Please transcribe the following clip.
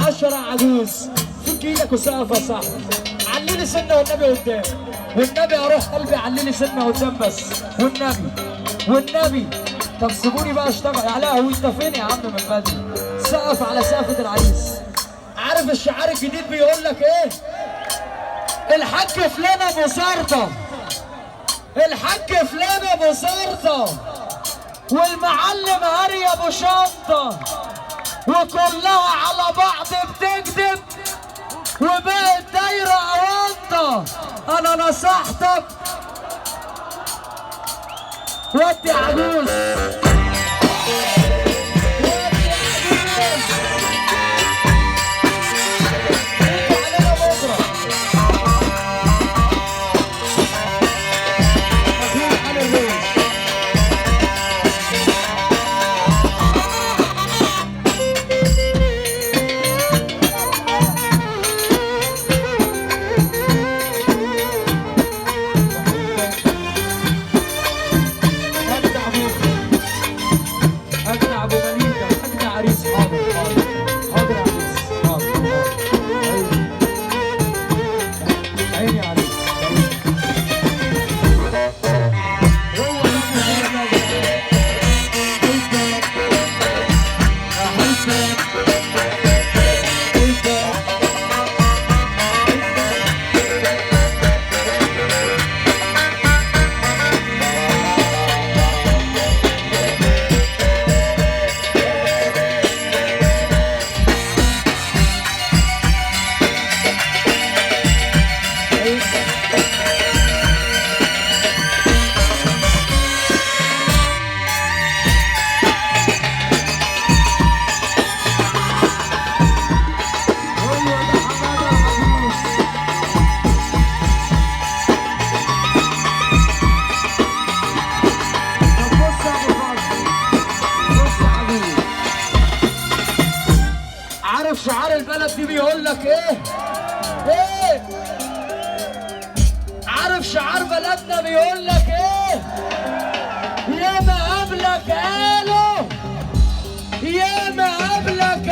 10 عجوز فك ايدك وسقف يا صاحبي. عليلي سنه والنبي قدام، والنبي يا روح قلبي عليلي سنه قدام بس، والنبي والنبي. طب سيبوني بقى اشتغل. يا لهوي انت فين يا عم من بدري؟ سقف على سقفة العريس. عارف الشعار الجديد بيقول لك ايه؟ الحاج فلان ابو زرطه، الحاج فلان ابو زرطه، والمعلم هاري ابو شنطه، وكلها على بعض بتكذب وبقت دايره اونطه. انا نصحتك ودي عجوز. شعار البلد دي بيقول لك ايه؟ ايه؟ عارف شعار بلدنا بيقول لك ايه؟ يا ما قبلك قالوا، يا ما قبلك